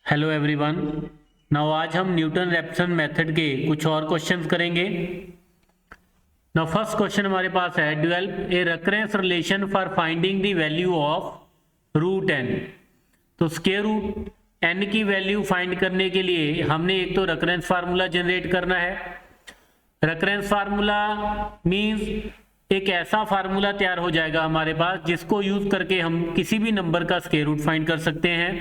Hello everyone. Now आज हम Newton Raphson method के कुछ और क्वेश्चंस करेंगे। नाउ फर्स्ट क्वेश्चन हमारे पास है, develop a recurrence relation for finding the value of root N. तो स्क्वायर रूट एन की वैल्यू फाइंड करने के लिए हमने एक तो रेकरेंस फार्मूला जनरेट करना है। रेकरेंस फार्मूला मींस एक ऐसा फार्मूला तैयार हो जाएगा हमारे पास जिसको यूज करके हम किसी भी नंबर का स्क्वायर रूट फाइंड कर सकते हैं।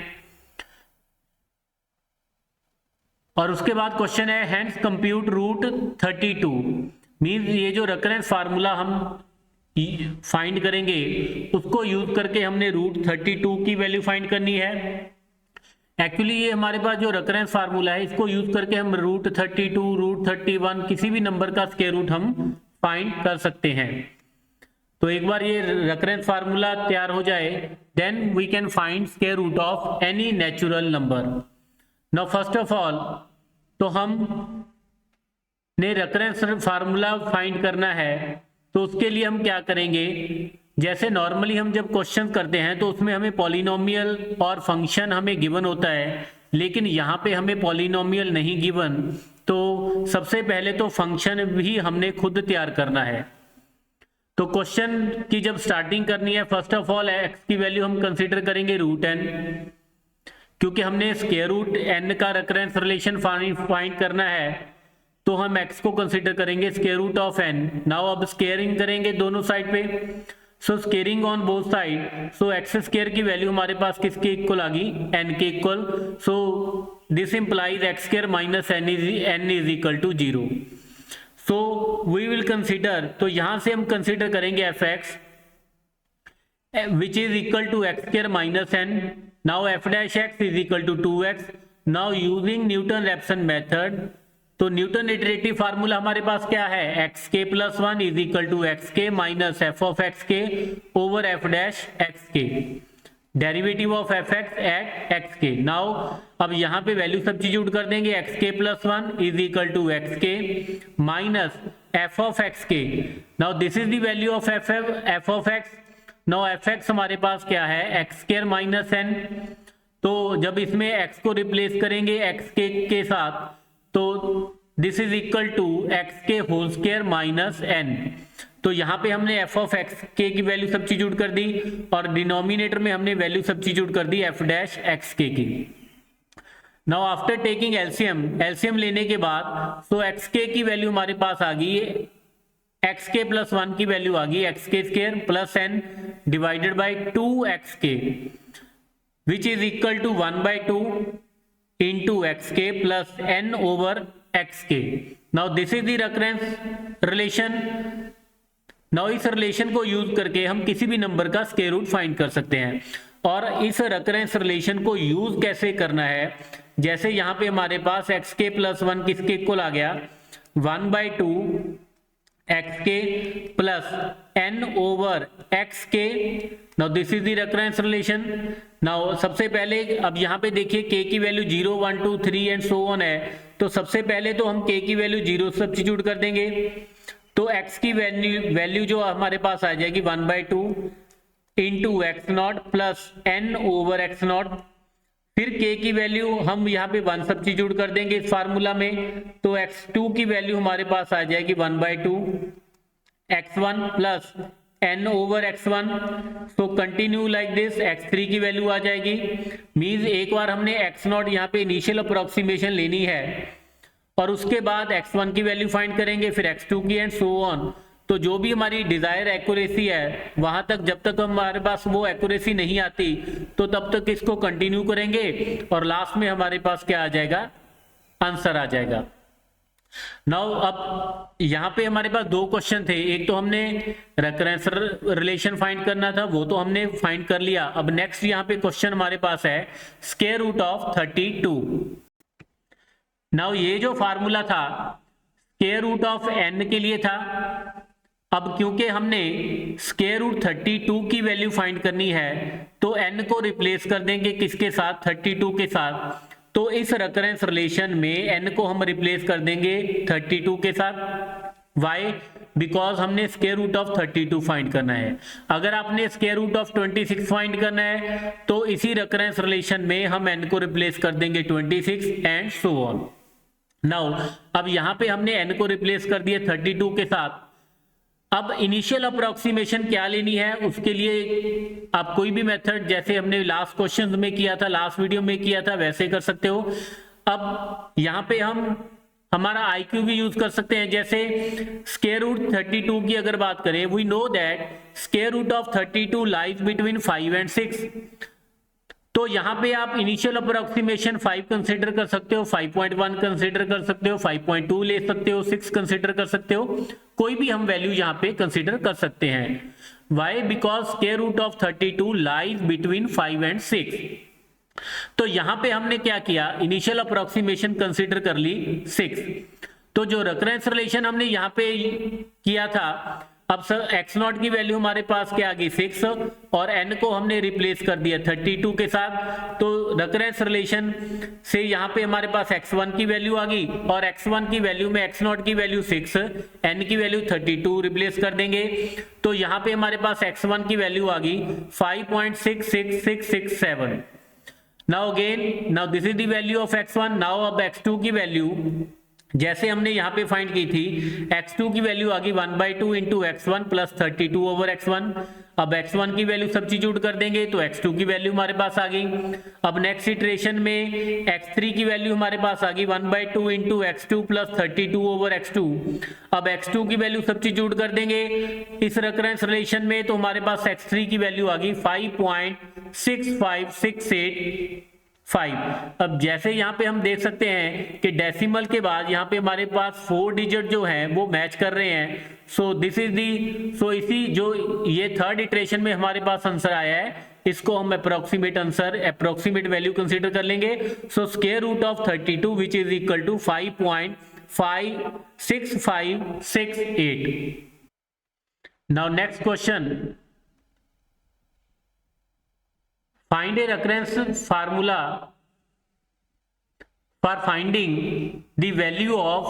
और उसके बाद क्वेश्चन है, हेंस कंप्यूट रूट 32 मीन्स ये जो रेकरेंस फार्मूला हम फाइंड करेंगे उसको यूज करके हमने रूट 32 की वैल्यू फाइंड करनी है। एक्चुअली ये हमारे पास जो रेकरेंस फार्मूला है इसको यूज करके हम रूट 32, रूट 31 किसी भी नंबर का स्क्वायर रूट हम फाइंड कर सकते हैं। तो एक बार ये रेकरेंस फार्मूला तैयार हो जाए then we can find square root of any natural number. Now first of all तो हम ने रेकरेंस फार्मूला फाइंड करना है, तो उसके लिए हम क्या करेंगे, जैसे नॉर्मली हम जब क्वेश्चन करते हैं तो उसमें हमें पॉलिनोमियल और फंक्शन हमें गिवन होता है, लेकिन यहाँ पे हमें पॉलिनोमियल नहीं गिवन। तो सबसे पहले तो फंक्शन भी हमने खुद तैयार करना है। तो क्वेश्चन की जब स्टार्टिंग करनी है, फर्स्ट ऑफ ऑल एक्स की वैल्यू हम कंसिडर करेंगे रूट एन, क्योंकि हमने स्क्वायर रूट एन का रेकरेंस रिलेशन फाइंड करना है तो हम x को कंसीडर करेंगे square root of n। Now अब स्क्वायरिंग करेंगे दोनों साइड पे, so squaring on both side, so X square की वैल्यू हमारे पास किसके इक्वल आ गई, n के equal. So this implies X square minus n is equal to 0। So we will consider, तो यहां से हम कंसीडर करेंगे F X which is equal to X square minus n। Now f dash x is equal to 2x. Now using Newton Raphson method, तो Newton iterative formula हमारे पास क्या है, X K plus 1 is equal to X K minus F of X K over F dash X K, derivative of F X at X K. Now अब यहाँ पे value substitute कर देंगे, X K plus 1 is equal to X K minus F of X K. Now this is the value of F of X. Now F x हमारे पास क्या है, x square minus N. तो जब इसमें x को रिप्लेस करेंगे x के साथ, तो this is equal to X K whole square minus N. तो यहाँ पे हमने एफ ऑफ एक्स के की वैल्यू सब्स्टिट्यूट कर दी और डिनोमिनेटर में हमने वैल्यू सब्स्टिट्यूट कर दी एफ डैश एक्स के की। नाउ आफ्टर टेकिंग एलसीएम लेने के बाद तो एक्स के की वैल्यू हमारे पास आ गई, एक्स के प्लस 1 की वैल्यू आ गई X K square plus N divided by 2x K which is equal to 1/2 into X K plus N over X K. Now this is the recurrence relation. Now इस relation को use करके हम किसी भी नंबर का square root find कर सकते हैं। और इस रेकरेंस रिलेशन को यूज कैसे करना है, जैसे यहाँ पे हमारे पास एक्स के प्लस 1 किसके इक्वल आ गया, 1/2 x K plus N over X K. Now this is the recurrence relation. Now सबसे पहले अब यहाँ पे देखिए के की वैल्यू 0, 1, 2, 3 एंड सो ऑन है, तो सबसे पहले तो हम के की वैल्यू 0 सब्स्टिट्यूट कर देंगे, तो एक्स की वैल्यू जो हमारे पास आ जाएगी 1/2 into X naught plus N over X naught. फिर k की वैल्यू हम यहाँ पे 1 सब्स्टिट्यूट कर देंगे इस फार्मूला में, तो x2 की वैल्यू हमारे पास आ जाएगी 1/2 x1 plus n over x1। तो कंटिन्यू लाइक दिस, x3 की वैल्यू आ जाएगी। मींस एक बार हमने x0 यहाँ पे इनिशियल अप्रोक्सीमेशन लेनी है और उसके बाद x1 की वैल्यू फाइंड करेंगे, फिर x2 की एंड सो ऑन। तो जो भी हमारी डिजायर एक्यूरेसी है वहां तक जब तक हमारे पास वो एक्यूरेसी नहीं आती तो तब तक इसको कंटिन्यू करेंगे और लास्ट में हमारे पास क्या आ जाएगा, आंसर आ जाएगा। नाउ अब यहाँ पे हमारे पास दो क्वेश्चन थे, एक तो हमने रेकरेंस रिलेशन फाइंड करना था, वो तो हमने फाइंड कर लिया। अब नेक्स्ट यहाँ पे क्वेश्चन हमारे पास है स्क्वायर रूट ऑफ 32। नाउ ये जो फार्मूला था स्क्वायर रूट ऑफ n के लिए था। अब क्योंकि हमने स्क्वायर रूट 32 की वैल्यू फाइंड करनी है तो n को रिप्लेस कर देंगे किसके साथ, 32 के साथ। तो इस रेकरेंस रिलेशन में n को हम रिप्लेस कर देंगे 32 के साथ। y बिकॉज हमने स्क्वायर रूट ऑफ 32 फाइंड करना है। अगर आपने स्क्वायर रूट ऑफ 26 फाइंड करना है तो इसी रेकरेंस रिलेशन में हम n को रिप्लेस कर देंगे 26 एंड सो ऑन। नाउ अब यहां पे हमने n को रिप्लेस कर दिया 32 के साथ। अब इनिशियल अप्रोक्सीमेशन क्या लेनी है, उसके लिए आप कोई भी मेथड जैसे हमने लास्ट क्वेश्चन में किया था, लास्ट वीडियो में किया था, वैसे कर सकते हो। अब यहाँ पे हम हमारा IQ भी यूज कर सकते हैं। जैसे स्क्वायर रूट 32 की अगर बात करें, we know that square root of 32 lies between 5 and 6। तो यहाँ पे आप इनिशियल अप्रोक्सीमेशन 5 कंसीडर कर सकते हो, 5.1 कंसीडर कर सकते हो, 5.2 ले सकते हो, 6 कंसीडर कर सकते हो, कोई भी हम वैल्यू यहाँ पे कंसीडर कर सकते हैं। Why? Because square root of 32 lies between 5 and 6। तो यहाँ पे हमने क्या किया, इनिशियल अप्रोक्सीमेशन कंसीडर कर ली 6। तो जो रेकरेंस रिलेशन हमने यहाँ पे किया था, अब सर x0 की वैल्यू हमारे पास क्या आ गई 6 और n को हमने रिप्लेस कर दिया 32 के साथ। तो रेकरेंस रिलेशन से यहाँ पे हमारे पास x1 की वैल्यू आ गई और x1 की वैल्यू में x0 की वैल्यू 6, n की वैल्यू 32 रिप्लेस कर देंगे। तो यहाँ पे हमारे पास x1 की वैल्यू आ गई 5.66667। Now again, now this is the value of x1। Now अब x2 की वैल्यू जैसे हमने यहाँ पे फाइंड की थी, x2 की वैल्यू आ गई 1/2 into x1 plus 32 over x1। अब x1 की वैल्यू सब्स्टिट्यूट कर देंगे तो x2 की वैल्यू हमारे पास आ गई। अब नेक्स्ट इटरेशन में x3 की वैल्यू हमारे पास आ गई 1/2 into x2 plus 32 over x2। अब x2 की वैल्यू सब्स्टिट्यूट कर देंगे इस रेकरेंस रिलेशन में, तो हमारे पास x3 की वैल्यू आ गई 5.65685। अब जैसे यहाँ पे हम देख सकते हैं कि डेसिमल के बाद यहाँ पे हमारे पास 4 डिजिट जो हैं वो मैच कर रहे हैं। सो दिस इज दी, सो इसी जो ये थर्ड इटरेशन में हमारे पास आंसर आया है, इसको हम approximate answer, approximate value consider कर लेंगे। So square root of 32 which is equal to 5.56568। Now next question, find a recurrence formula for finding the value of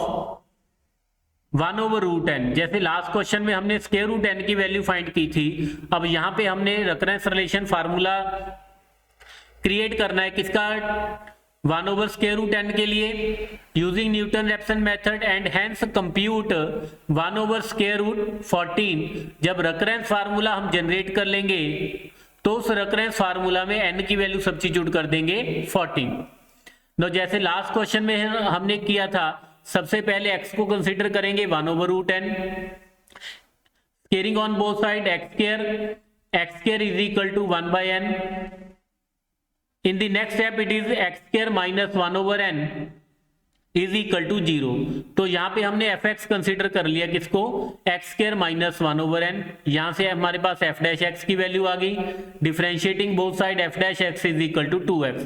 1 over root n। जैसे last question में हमने square root n की वैल्यू find की थी, अब यहाँ पे हमने रेकरेंस रिलेशन फार्मूला क्रिएट करना है किसका, 1 over स्क्वायर रूट n के लिए, using Newton Raphson method and hence compute 1 over square root 14। जब रेकरेंस फार्मूला हम जनरेट कर लेंगे तो उस रेकरेंस फार्मूला में n की वैल्यू सब्स्टिट्यूट कर देंगे 14। तो जैसे लास्ट क्वेश्चन में हमने किया था, सबसे पहले x को कंसीडर करेंगे 1 over root n, squaring on both side x square is equal to 1 by n। In the next step it is x square minus 1 over n is equal to 0। तो यहाँ पे हमने fx कंसीडर कर लिया किसको, x square minus 1 over n। यहाँ से हमारे पास f dash x की वैल्यू आ गई, differentiating both side f dash x is equal to 2x।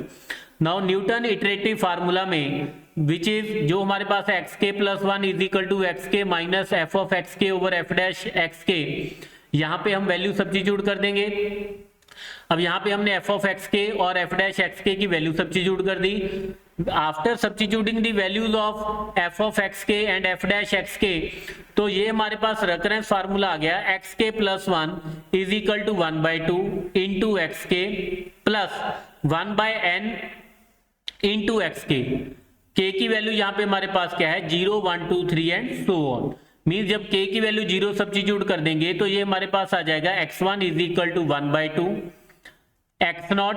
Now Newton iterative formula में विच इज जो हमारे पास xk plus 1 is equal to xk minus f of xk over f dash xk, यहाँ पे हम वैल्यू सब्स्टिट्यूट कर देंगे। अब यहाँ पे हमने f of xk और f dash xk की वैल्यू सब्स्टिट्यूट कर दी। After substituting the values of f of xk and f dash xk, तो ये हमारे पास रेकरेंस फार्मूला आ गया xk plus 1 is equal to 1/2 into xk plus 1 by n into xk। k की value यहाँ पे हमारे पास क्या है, 0 1 2 3 एंड सो ऑन। मीन्स जब k की वैल्यू 0 सब्स्टिट्यूट कर देंगे तो ये हमारे पास आ जाएगा x1 is equal to 1/2 x0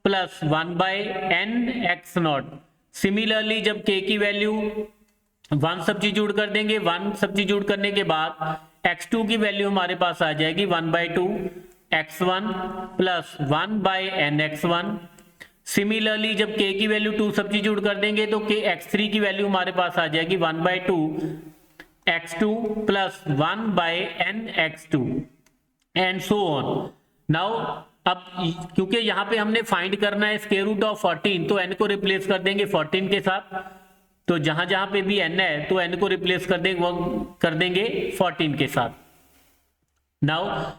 plus 1 by n x0। Similarly जब k की वैल्यू 1 सब्स्टिट्यूट कर देंगे, 1 सब्स्टिट्यूट करने के बाद x2 की वैल्यू हमारे पास आ जाएगी 1/2 x1 plus 1 by n x1। Similarly जब k की वैल्यू 2 सब्स्टिट्यूट कर देंगे तो k x3 की वैल्यू हमारे पास आ जाएगी 1/2 x2 plus 1 by n x2 and so on. Now अब क्योंकि यहाँ पे हमने फाइंड करना है स्क्वायर रूट ऑफ 14, तो n को रिप्लेस कर देंगे 14 के साथ। तो जहां जहां पे भी n है तो n को रिप्लेस कर देंगे 14 के साथ। नाउ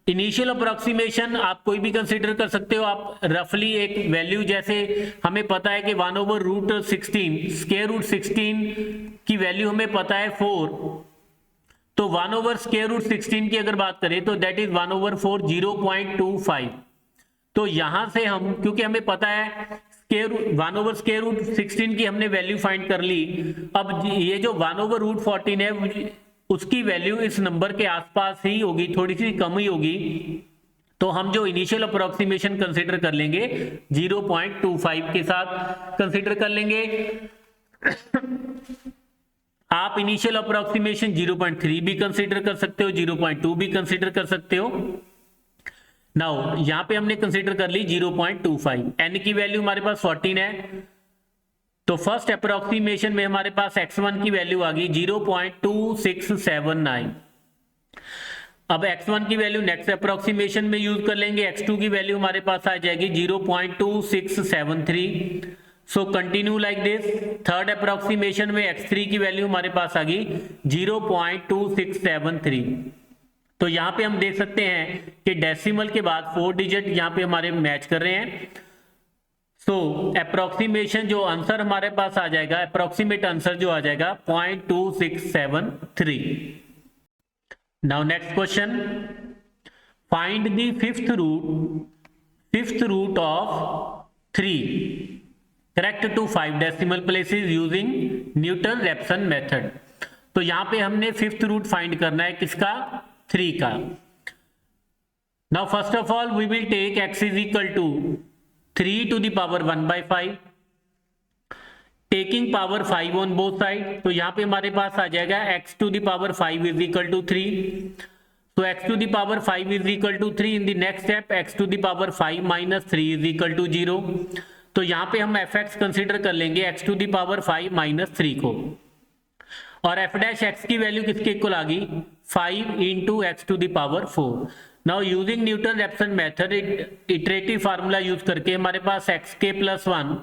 इनिशियल अप्रोक्सीमेशन आप कोई भी कंसीडर कर सकते हो। आप रफली एक वैल्यू, जैसे हमें पता है कि 1 over root 16 स्क्वायर रूट 16 की वैल्यू हमें पता है 4, तो 1/√16 की अगर बात करें तो दैट इज 1/4 0.25। तो यहां से हम, क्योंकि हमें पता है 1/√16 की हमने वैल्यू फाइंड कर ली, अब ये जो 1/√14 है उसकी वैल्यू इस नंबर के आसपास ही होगी, थोड़ी सी कम ही होगी। तो हम जो इनिशियल अप्रोक्सीमेशन कंसीडर कर लेंगे 0.25 के साथ कंसीडर कर लेंगे। आप इनिशियल अप्रोक्सीमेशन 0.3 भी कंसीडर कर सकते हो, 0.2 भी कंसीडर कर सकते हो। नाउ यहां पे हमने कंसीडर कर ली 0.25। n की वैल्यू हमारे पास 14 है, तो फर्स्ट अप्रोक्सीमेशन में हमारे पास x1 की वैल्यू आ गई 0.2679। अब x1 की वैल्यू नेक्स्ट अप्रोक्सीमेशन में यूज कर लेंगे, x2 की वैल्यू हमारे पास आ जाएगी 0.2673। So continue like this. Third approximation में x3 की वैल्यू हमारे पास आ गई 0.2673। तो यहां पे हम देख सकते हैं कि डेसिमल के बाद 4 डिजिट यहां पे हमारे मैच कर रहे हैं। सो अप्रोक्सीमेशन जो आंसर हमारे पास आ जाएगा, अप्रोक्सीमेट आंसर जो आ जाएगा 0.2673। Now next question, find the fifth root of 3 correct to 5 decimal places using Newton Raphson method. तो यहां पे हमने फिफ्थ रूट फाइंड करना है, किसका? 3 का। Now first of all we will take x is equal to 3 to the power 1/5, taking power 5 on both side. तो यहां पे हमारे पास आ जाएगा x to the power 5 is equal to 3। तो x to the power 5 is equal to 3। In the next step x to the power 5 minus 3 is equal to 0। तो यहां पे हम fx कंसीडर कर लेंगे x to the power 5 minus 3 को, और f dash x की वैल्यू किसके इक्वल आ गई? 5 into x to the power 4। Now using Newton Raphson method, iterative formula use करके हमारे पास xk plus 1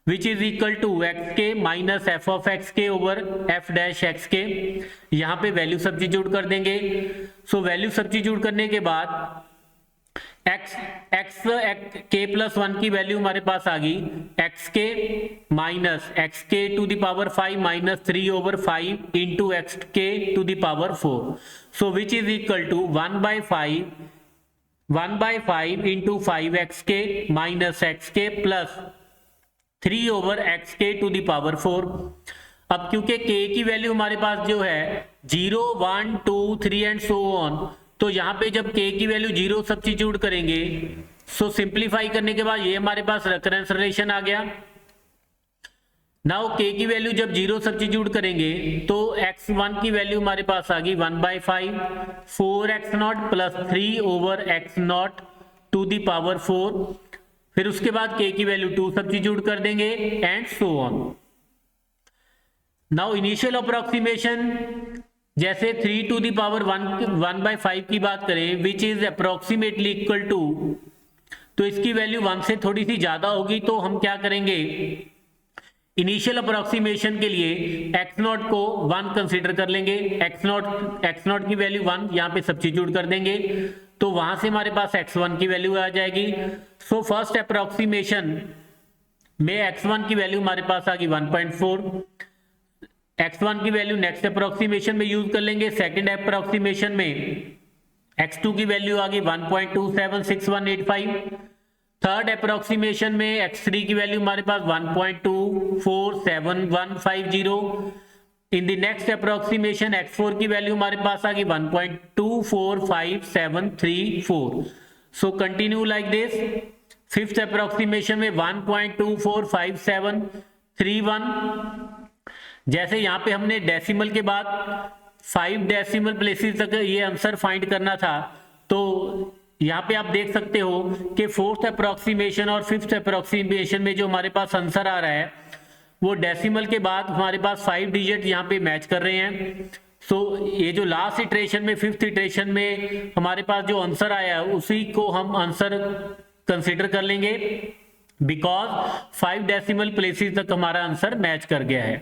which is equal to xk minus f of xk over f dash xk, यहाँ पे value substitute कर देंगे। So value substitute करने के बाद k प्लस 1 की वैल्यू हमारे पास आ गई xk minus xk to the power 5 minus 3 over 5 into xk to the power 4। So which is equal to 1/5 into 5xk minus xk plus 3 over xk to the power 4। अब क्योंकि k की value हमारे पास जो है 0, 1, 2, 3 एंड सो ऑन, तो यहाँ पे जब k की वैल्यू 0 सब्स्टिट्यूट करेंगे, सो सिंप्लीफाई करने के बाद ये हमारे पास रेकरेंस रिलेशन आ गया। नाउ k की वैल्यू जब 0 सब्स्टिट्यूट करेंगे तो x1 की वैल्यू हमारे पास आ गई 1/5 4x0 plus 3 over x0 to the power 4। फिर उसके बाद k की वैल्यू 2 सब्स्टिट्यूट कर देंगे and so on. Now initial approximation, जैसे 3 टू द पावर 1/5 की बात करें which is approximately equal to, तो इसकी वैल्यू 1 से थोड़ी सी ज्यादा होगी, तो हम क्या करेंगे? इनिशियल अप्रोक्सीमेशन के लिए x0 को 1 कंसीडर कर लेंगे, x0 की वैल्यू 1 यहाँ पे सब्स्टिट्यूट कर देंगे, तो वहां से हमारे पास x1 की वैल्यू आ जाएगी। सो फर्स्ट अप्रोक्सीमेशन में x1 की वैल्यू हमारे पास आ गई 1.4, x1 की वैल्यू नेक्स्ट अप्रोक्सीमेशन में यूज कर लेंगे। सेकंड अप्रोक्सीमेशन में x2 की वैल्यू आ गई 1.276185। थर्ड अप्रोक्सीमेशन में x3 की वैल्यू हमारे पास 1.247150। इन द नेक्स्ट अप्रोक्सीमेशन x4 की वैल्यू हमारे पास आ गई 1.245734। So continue like this. Fifth approximation में 1.245731। जैसे यहाँ पे हमने डेसिमल के बाद 5 डेसिमल प्लेसेस तक ये आंसर फाइंड करना था, तो यहाँ पे आप देख सकते हो कि फोर्थ अप्रोक्सीमेशन और फिफ्थ अप्रोक्सीमेशन में जो हमारे पास आंसर आ रहा है वो डेसिमल के बाद हमारे पास 5 डिजिट यहाँ पे मैच कर रहे हैं। सो ये जो लास्ट इटरेशन में, फिफ्थ इटरेशन में हमारे पास जो आंसर आया है उसी को हम आंसर कंसिडर कर लेंगे, बिकॉज 5 डेसिमल प्लेसेस तक हमारा आंसर मैच कर गया है।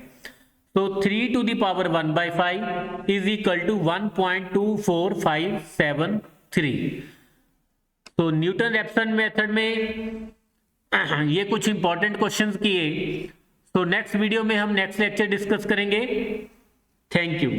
तो 3 to the power 1/5 is equal to 1.24573। तो न्यूटन रैप्सन मेथड में ये कुछ इंपॉर्टेंट क्वेश्चंस किए। तो नेक्स्ट वीडियो में हम नेक्स्ट लेक्चर डिस्कस करेंगे। Thank you.